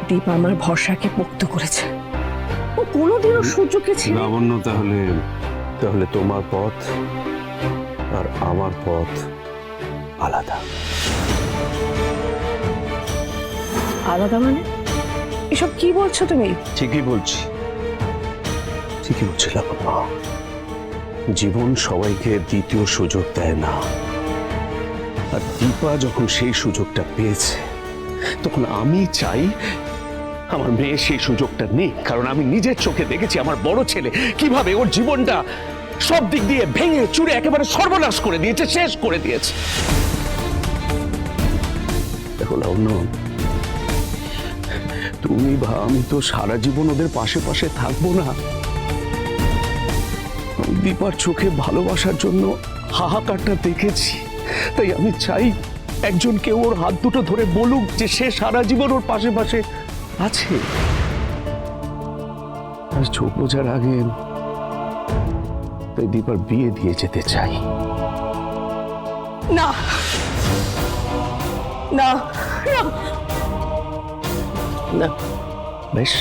দীপা আমার ভরসাকে পোক্ত করেছে। ও কোনোদিনও সূর্যকে ছেড়ে। লাবণ্য, তাহলে তাহলে তোমার পথ আর আমার পথ আলাদা। আলাদা মানে? এসব কি বলছো তুমি? ঠিকই বলছি, ঠিকই বলছি লাবণ্য। জীবন সবাইকে দ্বিতীয় সুযোগ দেয় না, আর দীপা যখন সেই সুযোগটা পেয়েছে তখন আমি চাই আমার মেয়ে সেই সুযোগটা নেই। কারণ আমি নিজের চোখে দেখেছি আমার বড় ছেলে কিভাবে ওর জীবনটা সব দিক দিয়ে ভেঙে চুরে একেবারে সর্বনাশ করে দিয়েছে, শেষ করে দিয়েছে। দেখো লাবণ্য, তুমি বা আমি তো সারা জীবন ওদের পাশে পাশে থাকবো না। দীপার চোখে ভালোবাসার জন্য হাহাকারটা দেখেছি, তাই আমি চাই একজন কেউ ওর হাত দুটো ধরে বলুক যে সে সারা জীবন ওর পাশে পাশে আছে। আর চোখ বোঝার আগে তাই দীপার বিয়ে দিয়ে যেতে চাই। না না না না। বেশ,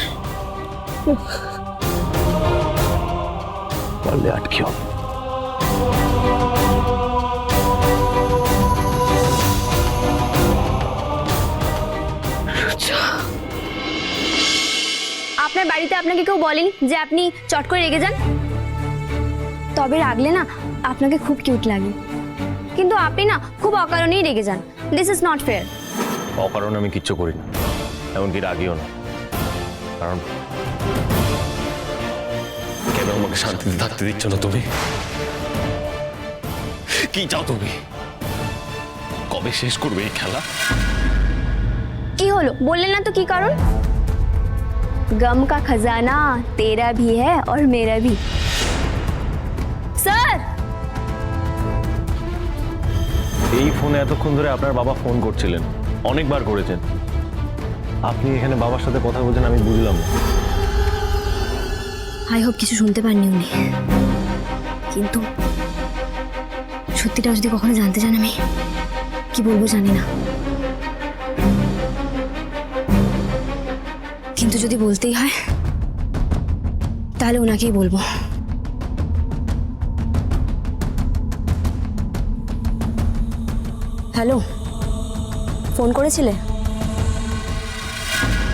পারলে আটকেও। আপনার বাড়িতে আপনাকে কেউ বলেনি যে আপনি চট করে রেগে যান? তবে রাগলে না আপনাকে খুব কিউট লাগে, কিন্তু আপনি না খুব অকারণেই রেগে যান। This is not fair. অকারণে আমি কিচ্ছু করি না, এমনকি রাগিও না। কারণ কেন আমাকে শান্তিতে থাকতে দিচ্ছ না তুমি? কি চাও তুমি? কবে শেষ করবে এই খেলা? কি হলো বললেন না তো কি কারণ? गम का खजाना तेरा भी है और मेरा भी। স্যার, এই ফোনে এতক্ষণ ধরে আপনার বাবা ফোন করছিলেন, অনেকবার করেছেন। আপনি এখানে বাবার সাথে কথা বলছেন, আমি বুঝলাম না। আই হোপ কিছু শুনতে পাননি উনি, কিন্তু সত্যিটা যদি কখনো জানতে চান আমি কি বলবো জানি না। কিন্তু যদি বলতেই হয় তাহলে ওনাকেই বলবো। হ্যালো, ফোন করেছিলে?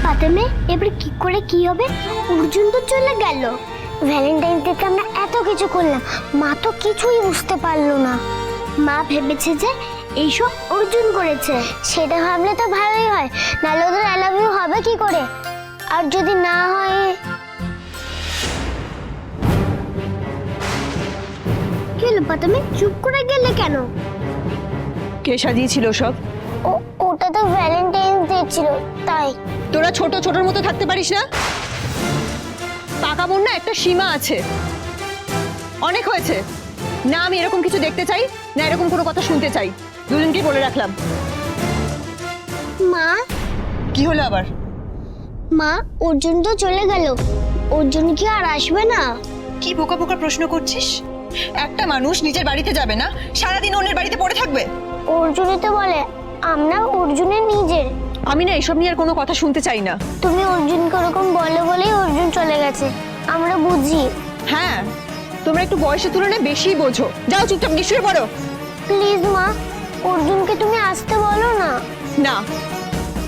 পাতামে এবার কি করে কি হবে? অর্জুন তো চলে গেল, ভ্যালেন্টাইন ডেতে আমরা এত কিছু করলাম, মা তো কিছুই বুঝতে পারলো না। মা ভেবেছে যে এইসব অর্জুন করেছে। সেটা ভাবলে তো ভালোই হয়, নাহলে ওদের আই লাভ ইউ হবে কি করে? আর যদি না হয়? কি হলো পাতামে, চুপ করে গেলে কেন? কে সাজিয়েছিল সব? ওটা তো ভ্যালেন্টাইন ডে ছিল তাই। তোরা ছোট ছোটর মতো থাকতে পারিস না? পাকামোর না একটা সীমা আছে। অনেক হয়েছে না, আমি এরকম কিছু দেখতে চাই না, এরকম কোনো কথা শুনতে চাই। দুজনকেই বলে রাখলাম। মা, কি হলো আবার? মা অর্জুন তো চলে গেল, অর্জুন কি আর আসবে না? কি বোকা বোকা প্রশ্ন করছিস? একটা মানুষ নিজের বাড়িতে যাবে না, সারাদিন অন্যের বাড়িতে পড়ে থাকবে? অর্জুনই তো বলে আমরা অর্জুনের নিজের। আমি না এসব নিয়ে আর কোনো কথা শুনতে চাই না। তুমি অর্জুনকে ওরকম বলে বলেই অর্জুন চলে গেছে, আমরা বুঝি। হ্যাঁ, তোমরা একটু বয়সের তুলনায় বেশি বোঝো। যাও চুপচাপ গিয়ে শুয়ে পড়ো। প্লিজ মা, অর্জুনকে তুমি আসতে বলো না। না,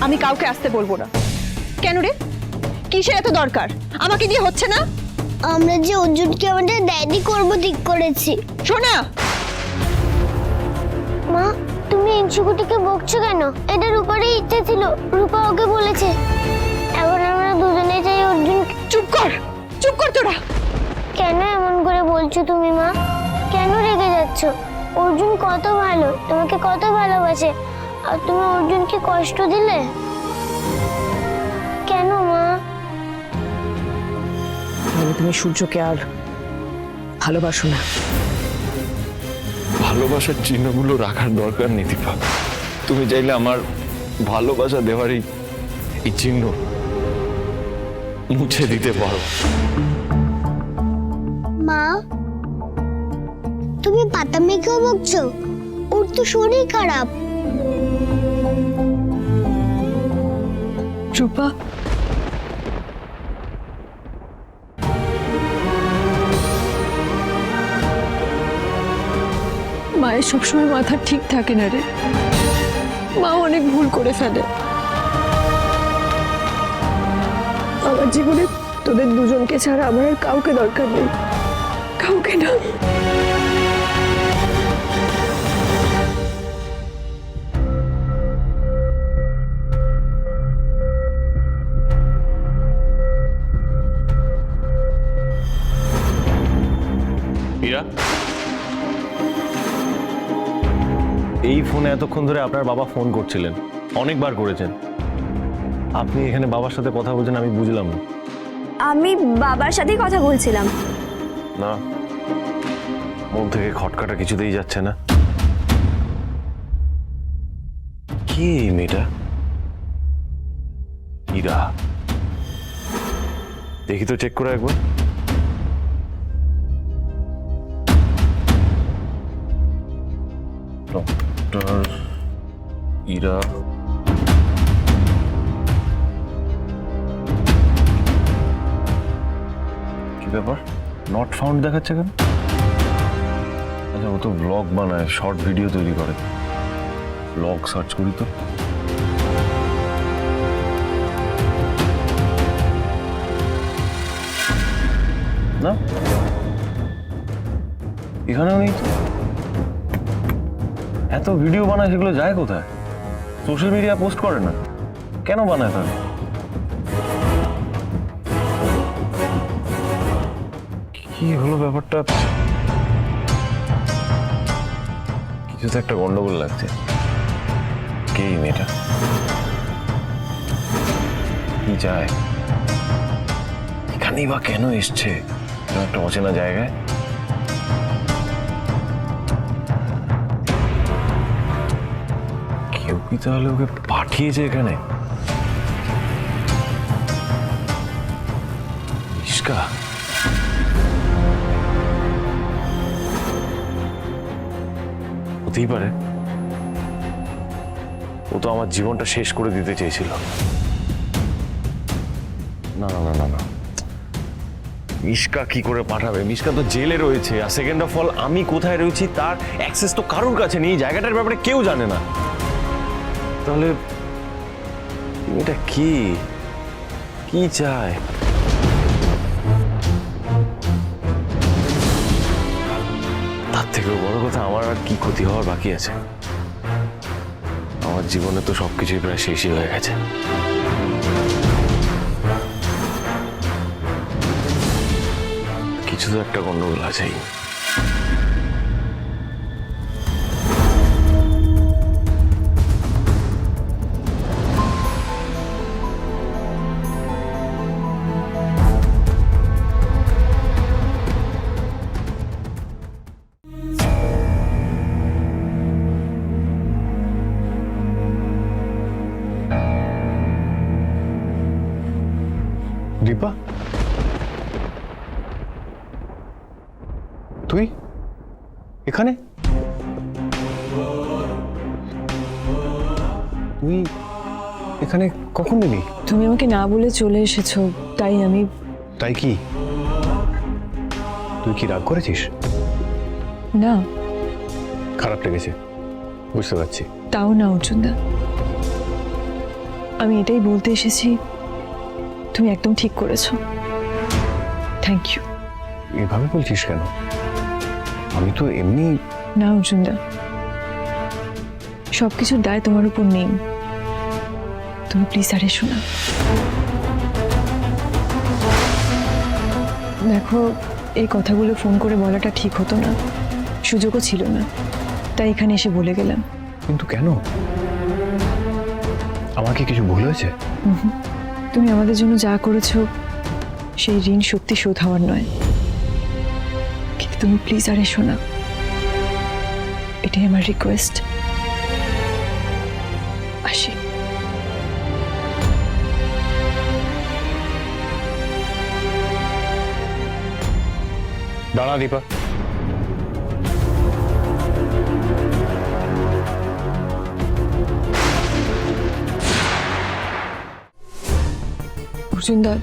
আমি কাউকে আসতে বলবো না। কেন রে, কিসের এত দরকার? আমাকে দিয়ে হচ্ছে না? আমরা যে অর্জুনকে আমাদের ড্যাডি করবো ঠিক করেছি। শোনা, মা তুমি ইনসুকুটিকে বকছো কেন? এটা রূপারই ইচ্ছে ছিল, রূপা ওকে বলেছে। এখন আমরা দুজনেই চাই অর্জুন। চুপ কর, চুপ কর তোরা। কেন এমন করে বলছো তুমি মা? কেন রেগে যাচ্ছ? অর্জুন কত ভালো, তোমাকে কত ভালোবাসে, আর তুমি অর্জুনকে কষ্ট দিলে কেন মা? তুমি সূর্যকে আর ভালোবাসো না। ভালোবাসার চিহ্নগুলো রাখার দরকার নেই দীপা। তুমি চাইলে আমার ভালোবাসা দেওয়ার এই চিহ্ন মুছে দিতে পারো। মা তুমি পাতামেকেও বকছো? ওর তো শরীর খারাপ। রূপা, মায়ের সবসময় মাথা ঠিক থাকে না রে, মা অনেক ভুল করে ফেলে। আমার জীবনে তোদের দুজনকে ছাড়া আমার আর কাউকে দরকার নেই, কাউকে না। মীরা, এই ফোনে এতক্ষণ ধরে আপনার বাবা ফোন করছিলেন, অনেকবার করেছেন। আপনি এখানে বাবার সাথে কথা বলছেন, আমি বুঝলাম না। আমি বাবার সাথেই কথা বলছিলাম। না, মন থেকে খটকাটা কিছুতেই যাচ্ছে না। কি এই মেয়েটা? ইরা, দেখি তো, চেক করে একবার। ডক্টর ইরা, কি ব্যাপার? নট ফাউন্ড দেখাচ্ছে কেন? আচ্ছা, ও তো ব্লগ বানায়, শর্ট ভিডিও তৈরি করে। ব্লগ সার্চ করি তো। না, এখানেও নেই তো। এত ভিডিও বানায়, সেগুলো যায় কোথায়? সোশ্যাল মিডিয়া পোস্ট করে না কেন? বানায় তাহলে কি হলো ব্যাপারটা? কিছু তো একটা গন্ডগোল লাগছে। কে এই মেয়েটা? কি চায়? এখানেই বা কেন এসছে? একটা অচেনা জায়গায়। কেউ কি তাহলে ওকে পাঠিয়েছে এখানে? মিশকা? হতেই পারে। ও তো আমার জীবনটা শেষ করে দিতে চেয়েছিল। না না না না না, মিশকা কি করে পাঠাবে? মিশকা তো জেলে রয়েছে। আর সেকেন্ড অফ অল, আমি কোথায় রয়েছি তার অ্যাক্সেস তো কারোর কাছে নেই। জায়গাটার ব্যাপারে কেউ জানে না। তাহলে এটা কি কি চায়? তার থেকেও বড় কথা, আমার আর কি ক্ষতি হওয়ার বাকি আছে? আমার জীবনে তো সবকিছুই প্রায় শেষই হয়ে গেছে। কিছু তো একটা গন্ডগোল আছেই। দীপা, তুই এখানে? তুই এখানে কখন এলি? তুমি আমাকে না বলে চলে এসেছো, তাই আমি। তাই কি? তুই কি রাগ করেছিস? না, খারাপ লেগেছে, বুঝতে পারছি। তাও না অর্জুনদা, আমি এটাই বলতে এসেছি, তুমি একদম ঠিক করেছো। Thank you. এভাবে বলছিস কেন? আমি তো এমনি। না অর্জুনদা, সবকিছুর দায় তোমার উপর নেই। তুমি প্লিজ আর এসো না। দেখো, এই কথাগুলো ফোন করে বলাটা ঠিক হতো না, সুযোগও ছিল না, তাই এখানে এসে বলে গেলাম। কিন্তু কেন? আমার কি কিছু ভুল হয়েছে? তুমি আমাদের জন্য যা করেছো সেই ঋণ সত্যি শোধ হওয়ার নয়, কিন্তু তুমি প্লিজ আর এসো না, এটাই আমার রিকোয়েস্ট। আসি। দাঁড়া দীপা, অর্জুনদা,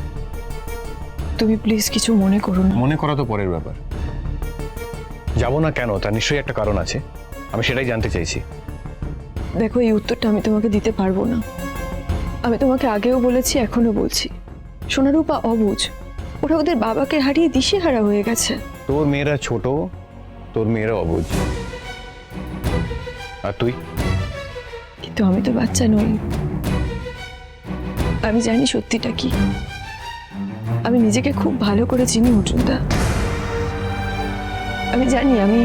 তুমি প্লিজ কিছু মনে করো না। মনে করা তো পরের ব্যাপার। যাব না কেন, তার নিশ্চয়ই একটা কারণ আছে। আমি সেটাই জানতে চাইছি। দেখো, এই উত্তরটা আমি তোমাকে দিতে পারবো না। আমি তোমাকে আগেও বলেছি, এখনো বলছি, সোনারূপা অবুঝ। ওরা ওদের বাবাকে হারিয়ে দিশেহারা হয়ে গেছে। তোর মেয়েরা ছোট, তোর মেয়েরা অবুঝ, আর তুই? কিন্তু আমি তো বাচ্চা নই। আমি জানি সত্যিটা কি। আমি নিজেকে খুব ভালো করে চিনি অর্জুনদা। আমি জানি আমি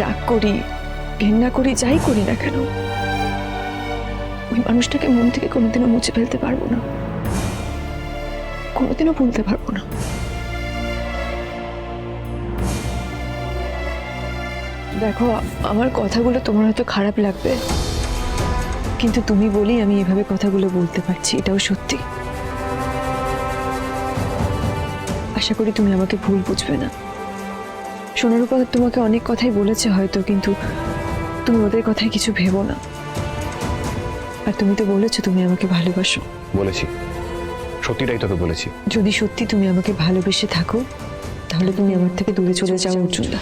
রাগ করি, ঘেন্না করি, যাই করি না কেন, ওই মানুষটাকে মন থেকে কোনোদিনও মুছে ফেলতে পারবো না, কোনোদিনও ভুলতে পারবো না। দেখো, আমার কথাগুলো তোমার হয়তো খারাপ লাগবে, কিন্তু তুমি বলেই আমি এভাবে কথাগুলো বলতে পারছি, এটাও সত্যি। আশা করি তুমি আমাকে ভুল বুঝবে না। সোনারূপা তোমাকে অনেক কথাই বলেছে হয়তো, কিন্তু তুমি ওদের কথায় কিছু ভেবো না। আর তুমি তো বলেছো তুমি আমাকে ভালোবাসো। বলেছি, সত্যিটাই তোকে বলেছি। যদি সত্যি তুমি আমাকে ভালোবেসে থাকো, তাহলে তুমি আমার থেকে দূরে চলে যাও অর্জুনদা।